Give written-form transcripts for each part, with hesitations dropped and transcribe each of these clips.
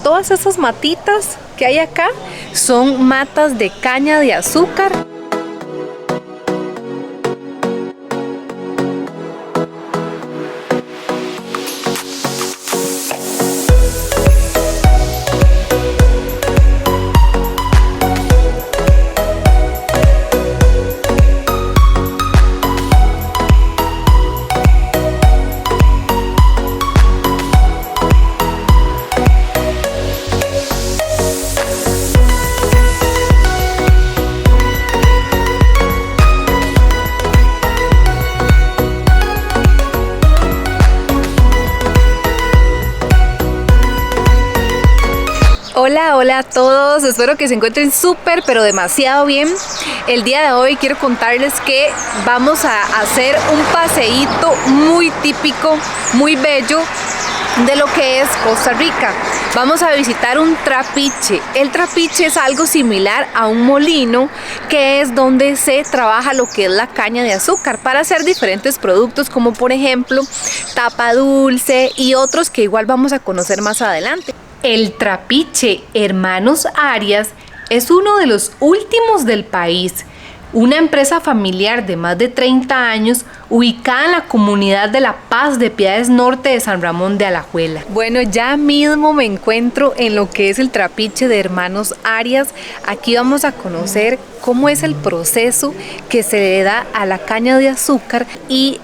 Todas esas matitas que hay acá son matas de caña de azúcar. Hola a todos, espero que se encuentren súper pero demasiado bien. El día de hoy quiero contarles que vamos a hacer un paseíto muy típico, muy bello de lo que es Costa Rica. Vamos a visitar un trapiche. El trapiche es algo similar a un molino, que es donde se trabaja lo que es la caña de azúcar para hacer diferentes productos, como por ejemplo tapa dulce y otros que igual vamos a conocer más adelante. El trapiche Hermanos Arias es uno de los últimos del país, una empresa familiar de más de 30 años ubicada en la comunidad de La Paz de Piedades Norte de San Ramón de Alajuela. Bueno, ya mismo me encuentro en lo que es el trapiche de Hermanos Arias. Aquí vamos a conocer cómo es el proceso que se le da a la caña de azúcar y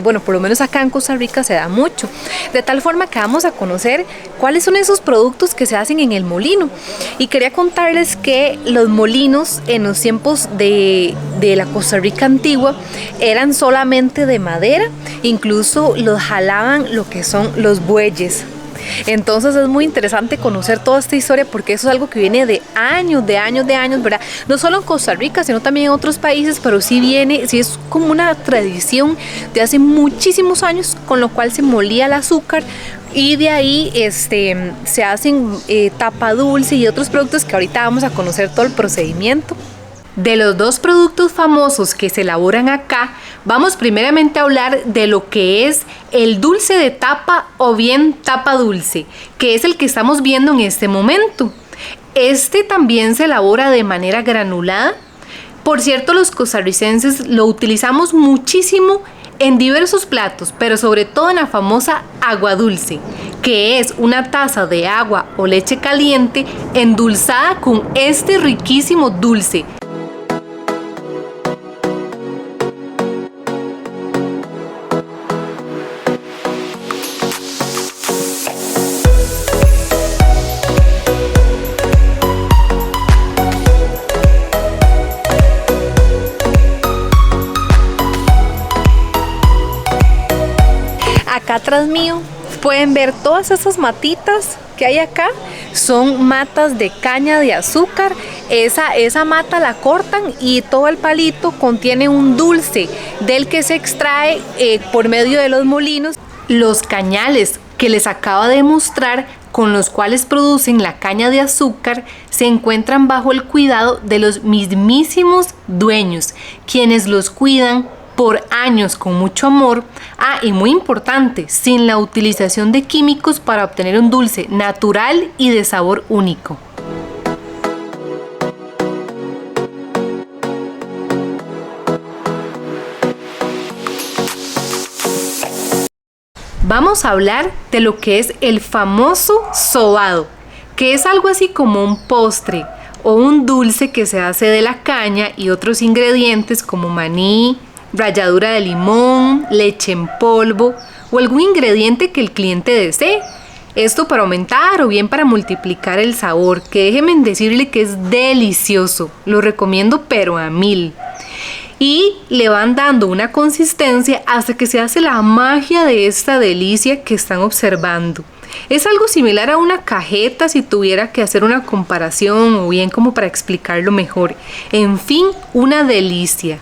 bueno, por lo menos acá en Costa Rica se da mucho. De tal forma que vamos a conocer cuáles son esos productos que se hacen en el molino. Y quería contarles que los molinos en los tiempos de la Costa Rica antigua eran solamente de madera, incluso los jalaban lo que son los bueyes. Entonces es muy interesante conocer toda esta historia porque eso es algo que viene de años, ¿verdad? No solo en Costa Rica, sino también en otros países, pero sí es como una tradición de hace muchísimos años, con lo cual se molía el azúcar y de ahí se hacen tapa dulce y otros productos que ahorita vamos a conocer todo el procedimiento. De los dos productos famosos que se elaboran acá, vamos primeramente a hablar de lo que es el dulce de tapa o bien tapa dulce, que es el que estamos viendo en este momento. Este también se elabora de manera granulada. Por cierto, los costarricenses lo utilizamos muchísimo en diversos platos, pero sobre todo en la famosa agua dulce, que es una taza de agua o leche caliente endulzada con este riquísimo dulce. Acá atrás mío pueden ver todas esas matitas que hay acá, son matas de caña de azúcar. Esa mata la cortan y todo el palito contiene un dulce del que se extrae por medio de los molinos. Los cañales que les acabo de mostrar, con los cuales producen la caña de azúcar, se encuentran bajo el cuidado de los mismísimos dueños, quienes los cuidan por años con mucho amor. Y muy importante, sin la utilización de químicos para obtener un dulce natural y de sabor único. Vamos a hablar de lo que es el famoso sobado, que es algo así como un postre o un dulce que se hace de la caña y otros ingredientes como maní, ralladura de limón, leche en polvo o algún ingrediente que el cliente desee. Esto para aumentar o bien para multiplicar el sabor, que déjenme decirle que es delicioso. Lo recomiendo pero a 1000. Y le van dando una consistencia hasta que se hace la magia de esta delicia que están observando. Es algo similar a una cajeta si tuviera que hacer una comparación o bien como para explicarlo mejor. En fin, una delicia.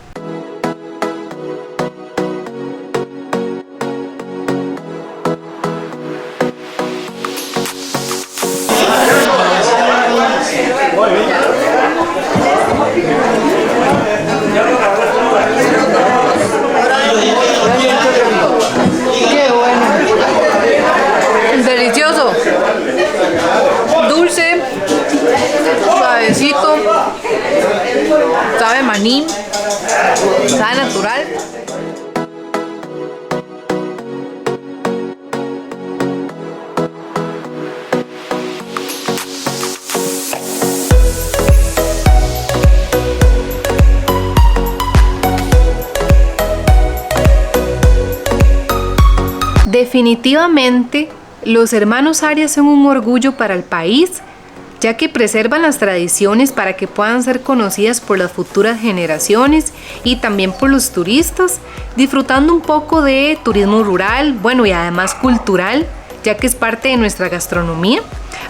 ¡Qué bueno! ¡Delicioso! maní, sabe natural. Definitivamente, los hermanos Arias son un orgullo para el país, ya que preservan las tradiciones para que puedan ser conocidas por las futuras generaciones y también por los turistas, disfrutando un poco de turismo rural, bueno, y además cultural, ya que es parte de nuestra gastronomía.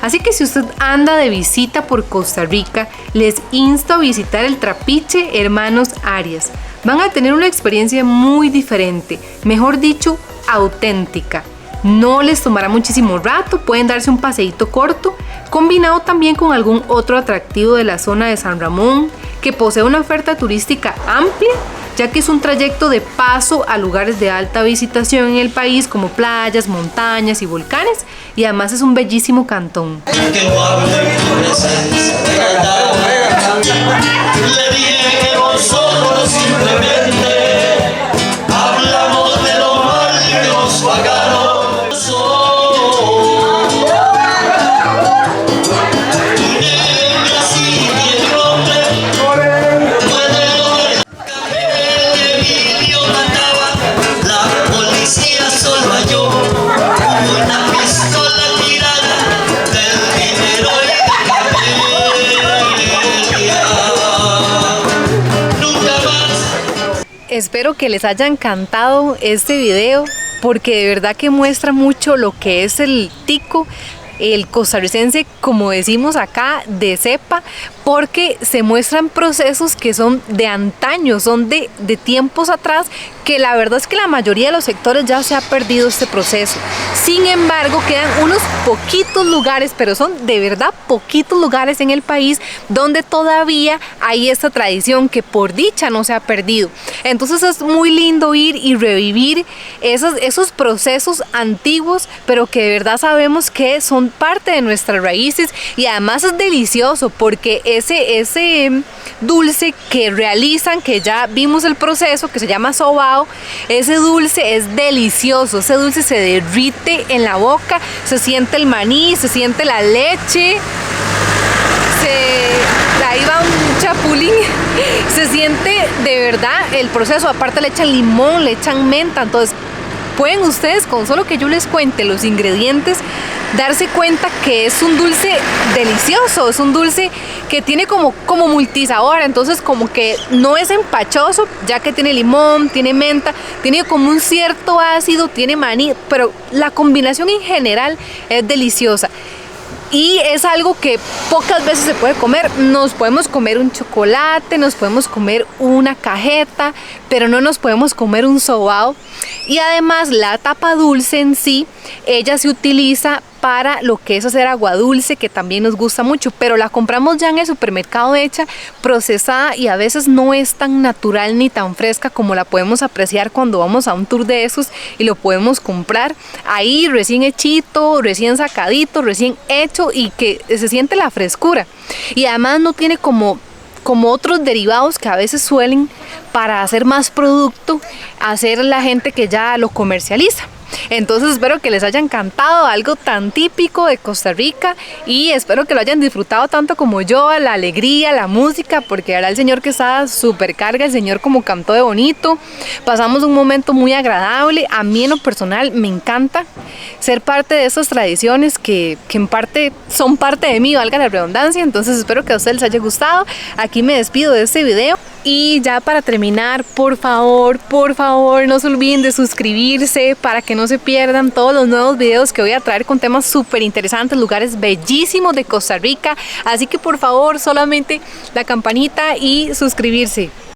Así que si usted anda de visita por Costa Rica, les insto a visitar el Trapiche Hermanos Arias. Van a tener una experiencia muy diferente, mejor dicho, auténtica. No les tomará muchísimo rato, pueden darse un paseíto corto, combinado también con algún otro atractivo de la zona de San Ramón, que posee una oferta turística amplia, ya que es un trayecto de paso a lugares de alta visitación en el país como playas, montañas y volcanes, y además es un bellísimo cantón. Espero que les haya encantado este video porque de verdad que muestra mucho lo que es el tico, el costarricense, como decimos acá, de cepa, porque se muestran procesos que son de antaño, son de tiempos atrás, que la verdad es que la mayoría de los sectores ya se ha perdido este proceso. Sin embargo, quedan unos poquitos lugares, pero son de verdad poquitos lugares en el país donde todavía hay esta tradición que por dicha no se ha perdido. Entonces es muy lindo ir y revivir esos procesos antiguos, pero que de verdad sabemos que son parte de nuestras raíces, y además es delicioso porque ese dulce que realizan, que ya vimos el proceso, que se llama sobao, ese dulce es delicioso, ese dulce se derrite en la boca, se siente el maní, se siente la leche, ahí va un chapulín, se siente de verdad el proceso. Aparte le echan limón, le echan menta, entonces pueden ustedes, con solo que yo les cuente los ingredientes, darse cuenta que es un dulce delicioso, es un dulce que tiene como multisabor, entonces como que no es empachoso, ya que tiene limón, tiene menta, tiene como un cierto ácido, tiene maní, pero la combinación en general es deliciosa. Y es algo que pocas veces se puede comer. Nos podemos comer un chocolate, nos podemos comer una cajeta, pero no nos podemos comer un sobao. Y además la tapa dulce en sí, ella se utiliza para lo que es hacer agua dulce, que también nos gusta mucho, pero la compramos ya en el supermercado hecha, procesada, y a veces no es tan natural ni tan fresca como la podemos apreciar cuando vamos a un tour de esos y lo podemos comprar ahí recién hechito, recién sacadito, recién hecho, y que se siente la frescura. Y además no tiene como otros derivados que a veces suelen, para hacer más producto, hacer la gente que ya lo comercializa. Entonces espero que les haya encantado algo tan típico de Costa Rica, y espero que lo hayan disfrutado tanto como yo, la alegría, la música, porque era el señor que estaba súper carga, el señor como cantó de bonito, pasamos un momento muy agradable. A mí en lo personal me encanta ser parte de esas tradiciones que en parte son parte de mí, valga la redundancia. Entonces espero que a ustedes les haya gustado. Aquí me despido de este video. Y ya para terminar, por favor, no se olviden de suscribirse para que no se pierdan todos los nuevos videos que voy a traer con temas súper interesantes, lugares bellísimos de Costa Rica. Así que por favor, solamente la campanita y suscribirse.